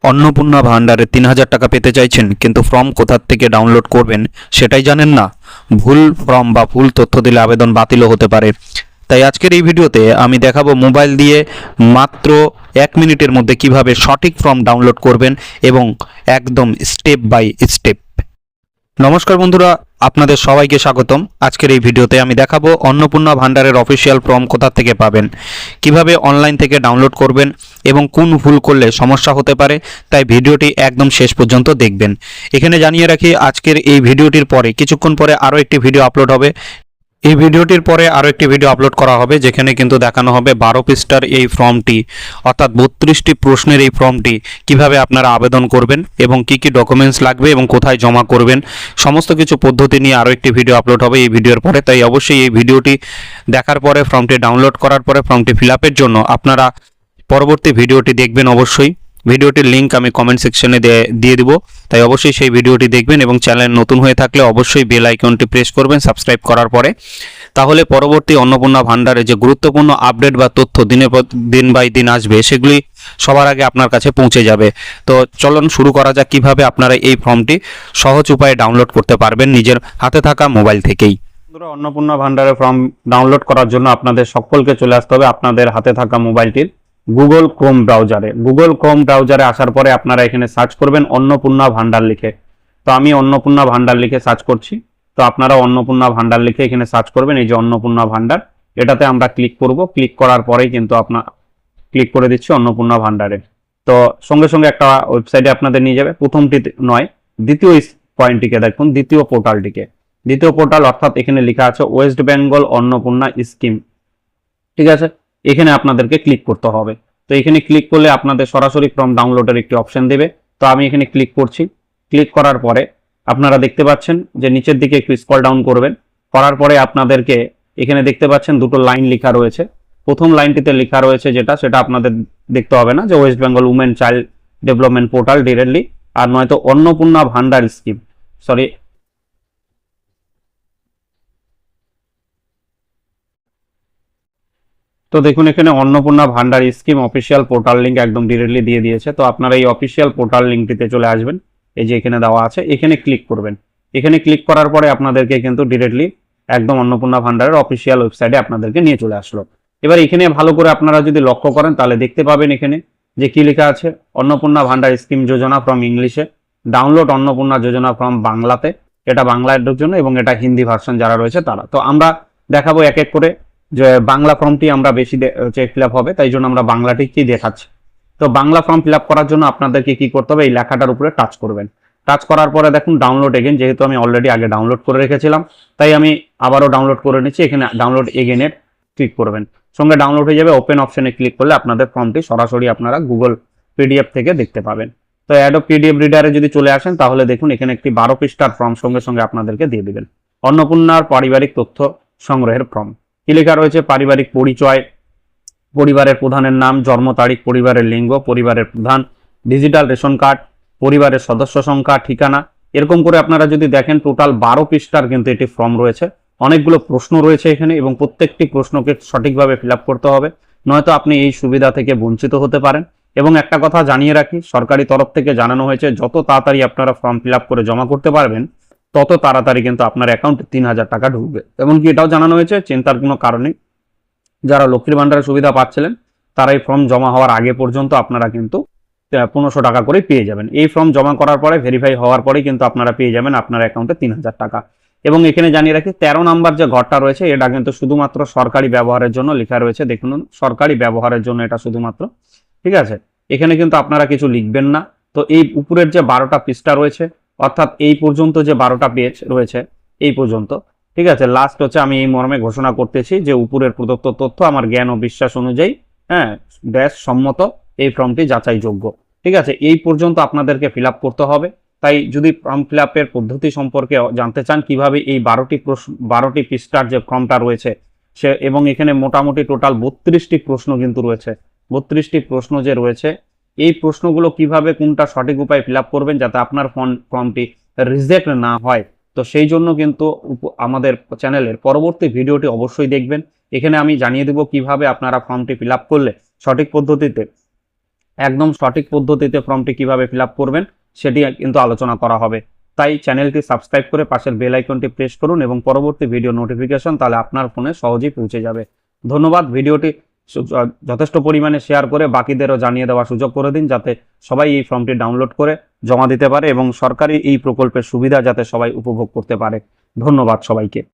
অন্নপূর্ণা ভান্ডারে ৩,০০০ টাকা পেতে চাইছেন, কিন্তু ফর্ম কোথা থেকে ডাউনলোড করবেন সেটাই জানেন না। ভুল ফর্ম বা ভুল তথ্য দিলে আবেদন বাতিলও হতে পারে। তাই আজকের এই ভিডিওতে আমি দেখাবো মোবাইল দিয়ে মাত্র 1 মিনিটের মধ্যে কিভাবে সঠিক ফর্ম ডাউনলোড করবেন এবং একদম স্টেপ বাই স্টেপ। নমস্কার বন্ধুরা, আপনাদের সবাইকে স্বাগতম। আজকের এই ভিডিওতে আমি দেখাবো অন্নপূর্ণা ভান্ডারের অফিসিয়াল ফর্ম কোথা থেকে পাবেন, কিভাবে অনলাইন থেকে ডাউনলোড করবেন এবং কোন ভুল করলে সমস্যা হতে পারে। তাই ভিডিওটি একদম শেষ পর্যন্ত দেখবেন। এখানে জানিয়ে রাখি, আজকের এই ভিডিওটির পরে কিছুক্ষণ পরে আরও একটি ভিডিও আপলোড হবে। এই ভিডিওটির পরে আরও একটি ভিডিও আপলোড করা হবে, যেখানে কিন্তু দেখানো হবে 12 পৃষ্ঠার এই ফর্মটি, অর্থাৎ 32টি প্রশ্নের এই ফর্মটি কিভাবে আপনারা আবেদন করবেন এবং কি কি ডকুমেন্টস লাগবে এবং কোথায় জমা করবেন, সমস্ত কিছু পদ্ধতি নিয়ে আরও একটি ভিডিও আপলোড হবে এই ভিডিওর পরে। তাই অবশ্যই এই ভিডিওটি দেখার পরে, ফর্মটি ডাউনলোড করার পরে, ফর্মটি ফিল আপের জন্য আপনারা পরবর্তী ভিডিওটি দেখবেন। অবশ্যই ভিডিওটির লিঙ্ক আমি কমেন্ট সেকশনে দিয়ে দিব, তাই অবশ্যই সেই ভিডিওটি দেখবেন এবং চ্যানেল নতুন হয়ে থাকলে অবশ্যই বেল আইকনটি প্রেস করবেন সাবস্ক্রাইব করার পরে। তাহলে পরবর্তী অন্নপূর্ণা ভান্ডারে যে গুরুত্বপূর্ণ আপডেট বা তথ্য দিন বাই দিন আসবে, সেগুলি সবার আগে আপনার কাছে পৌঁছে যাবে। তো চলুন শুরু করা যাক কিভাবে আপনারা এই ফর্মটি সহজ উপায়ে ডাউনলোড করতে পারবেন নিজের হাতে থাকা মোবাইল থেকেই। অন্নপূর্ণা ভান্ডারের ফর্ম ডাউনলোড করার জন্য আপনাদের সকলকে চলে আসতে হবে আপনাদের হাতে থাকা মোবাইলটির গুগল ক্রোম ব্রাউজারে আসার পরে আপনারা এখানে সার্চ করবেন অন্নপূর্ণা ভান্ডার লিখে। তো আমি অন্নপূর্ণা ভান্ডার লিখে সার্চ করছি। তো আপনারা অন্নপূর্ণা ভান্ডার লিখে এখানে সার্চ করবেন, এই যে অন্নপূর্ণা ভান্ডার, এটাতে আমরা ক্লিক করব। ক্লিক করার পরেই কিন্তু আপনার ক্লিক করে দিচ্ছি অন্নপূর্ণা ভান্ডারে। তো সঙ্গে সঙ্গে একটা ওয়েবসাইটে আপনাদের নিয়ে যাবে। প্রথমটি নয়, দ্বিতীয় পয়েন্টটিকে দেখুন, দ্বিতীয় পোর্টাল, অর্থাৎ এখানে লেখা আছে ওয়েস্ট বেঙ্গল অন্নপূর্ণা স্কিম। ঠিক আছে, এখানে আপনাদেরকে ক্লিক করতে হবে। তো এখানে ক্লিক করলে আপনাদের সরাসরি ফর্ম ডাউনলোডের একটি অপশন দেবে। তো আমি এখানে ক্লিক করছি। ক্লিক করার পরে আপনারা দেখতে পাচ্ছেন যে নিচের দিকে একটু স্ক্রল ডাউন করবেন। করার পরে আপনাদেরকে এখানে দেখতে পাচ্ছেন দুটো লাইন লেখা রয়েছে। প্রথম লাইনটিতে লেখা রয়েছে সেটা আপনাদের দেখতে হবে না, যে West Bengal women child development portal directly, আর নয়তো অন্নপূর্ণা ভান্ডার স্কিম, সরি তো দেখুন এখানে Annapurna Bhandar scheme official portal link একদম ডিরেক্টলি দিয়ে দিয়েছে। তো আপনারা এই অফিসিয়াল পোর্টাল লিঙ্কটিতে চলে আসবেন, এই যে এখানে দেওয়া আছে, এখানে ক্লিক করবেন। এখানে ক্লিক করার পরে আপনাদেরকে কিন্তু ডিরেক্টলি একদম অন্নপূর্ণা ভান্ডারের অফিসিয়াল ওয়েবসাইটে আপনাদেরকে নিয়ে চলে আসলো। এবার এখানে ভালো করে আপনারা যদি লক্ষ্য করেন তাহলে দেখতে পাবেন এখানে যে কি লেখা আছে, Annapurna Bhandar scheme Yojana from ইংলিশে, ডাউনলোড অন্নপূর্ণা যোজনা ফ্রম বাংলাতে, এটা বাংলার জন্য, এবং এটা হিন্দি ভার্সন যারা রয়েছে তারা। তো আমরা দেখাবো এক এক করে, যে বাংলা ফর্মটি আমরা বেশি ফিল আপ হবে, তাই জন্য আমরা বাংলাটি কি দেখাচ্ছি। তো বাংলা ফর্ম ফিল আপ করার জন্য আপনাদেরকে কি করতে হবে, এই লেখাটার উপরে টাচ করবেন। টাচ করার পরে দেখুন ডাউনলোড এগেন, যেহেতু আমি অলরেডি আগে ডাউনলোড করে রেখেছিলাম তাই আমি আবারও ডাউনলোড করে নিচ্ছি। এখানে ডাউনলোড এগেনের ক্লিক করবেন, সঙ্গে ডাউনলোড হয়ে যাবে। ওপেন অপশনে ক্লিক করলে আপনাদের ফর্মটি সরাসরি আপনারা গুগল পিডিএফ থেকে দেখতে পাবেন। তো অ্যাডোব পিডিএফ রিডারে যদি চলে আসেন তাহলে দেখুন এখানে একটি 12 পৃষ্ঠার ফর্ম সঙ্গে সঙ্গে আপনাদেরকে দিয়ে দিবেন। অন্নপূর্ণার পারিবারিক তথ্য সংগ্রহের ফর্ম। কি লেখা রয়েছে, পারিবারিক পরিচয়, পরিবারের প্রধানের নাম, জন্ম তারিখ, পরিবারের লিঙ্গ, পরিবারের প্রধান, ডিজিটাল রেশন কার্ড, পরিবারের সদস্য সংখ্যা, ঠিকানা, এরকম করে আপনারা যদি দেখেন টোটাল 12 পৃষ্ঠার কিন্তু এটি ফর্ম রয়েছে। অনেকগুলো প্রশ্ন রয়েছে এখানে এবং প্রত্যেকটি প্রশ্নকে সঠিকভাবে ফিল আপ করতে হবে, নয়তো আপনি এই সুবিধা থেকে বঞ্চিত হতে পারেন। এবং একটা কথা জানিয়ে রাখি, সরকারি তরফ থেকে জানানো হয়েছে যত তাড়াতাড়ি আপনারা ফর্ম ফিল আপ করে জমা করতে পারবেন তত তাড়াতাড়ি কিন্তু আপনার অ্যাকাউন্টে 3,000 টাকা ঢুকবে। এমনকি এটাও জানানো হয়েছে চিন্তার কোনো কারণে, যারা লক্ষ্মীর ভান্ডারের সুবিধা পাচ্ছিলেন তারা এই ফর্ম জমা হওয়ার আগে পর্যন্ত আপনারা কিন্তু 1500 টাকা করে পেয়ে যাবেন। এই ফর্ম জমা করার পরে ভেরিফাই হওয়ার পরেই কিন্তু আপনারা পেয়ে যাবেন আপনার অ্যাকাউন্টে 3,000 টাকা। এবং এখানে জানিয়ে রাখি 13 নাম্বার যে ঘরটা রয়েছে এটা কিন্তু শুধুমাত্র সরকারি ব্যবহারের জন্য লেখা রয়েছে। দেখুন সরকারি ব্যবহারের জন্য এটা শুধুমাত্র, ঠিক আছে, এখানে কিন্তু আপনারা কিছু লিখবেন না। তো এই উপরের যে 12টা পৃষ্ঠা রয়েছে, অর্থাৎ এই পর্যন্ত যে 12টা পেজ রয়েছে এই পর্যন্ত, ঠিক আছে, লাস্ট হচ্ছে আমি এই মর্মে ঘোষণা করতেছি যে উপরের প্রদত্ত তথ্য আমার জ্ঞান ও বিশ্বাস অনুযায়ী ব্যাস সম্মত, এই ফর্মটি যাচাইযোগ্য। ঠিক আছে, এই পর্যন্ত আপনাদেরকে ফিল আপ করতে হবে। তাই যদি ফর্ম ফিল আপের পদ্ধতি সম্পর্কে জানতে চান কিভাবে এই 12টি পৃষ্ঠার যে ফর্মটা রয়েছে সে, এবং এখানে মোটামুটি টোটাল 32টি প্রশ্ন কিন্তু রয়েছে, 32টি প্রশ্ন যে রয়েছে এই প্রশ্নগুলো কিভাবে কোনটা সঠিক উপায়ে ফিল আপ করবেন যাতে আপনার ফর্মটি রিজেক্ট না হয়, তো সেই জন্য কিন্তু আমাদের চ্যানেলের পরবর্তী ভিডিওটি অবশ্যই দেখবেন। এখানে আমি জানিয়ে দেব কিভাবে আপনারা ফর্মটি ফিল আপ করলে সঠিক পদ্ধতিতে একদম সঠিক পদ্ধতিতে ফর্মটি কিভাবে ফিল আপ করবেন সেটি কিন্তু আলোচনা করা হবে। তাই চ্যানেলটি সাবস্ক্রাইব করে পাশের বেল আইকনটি প্রেস করুন এবং পরবর্তী ভিডিও নোটিফিকেশন তাহলে আপনার ফোনে সহজেই পৌঁছে যাবে। ধন্যবাদ। ভিডিওটি যথেষ্ট পরিমাণে শেয়ার করে বাকিদেরও জানিয়ে দেওয়ার সুযোগ করে দিন, যাতে সবাই এই ফর্মটি ডাউনলোড করে জমা দিতে পারে এবং সরকারি এই প্রকল্পের সুবিধা যাতে সবাই উপভোগ করতে পারে। ধন্যবাদ সবাইকে।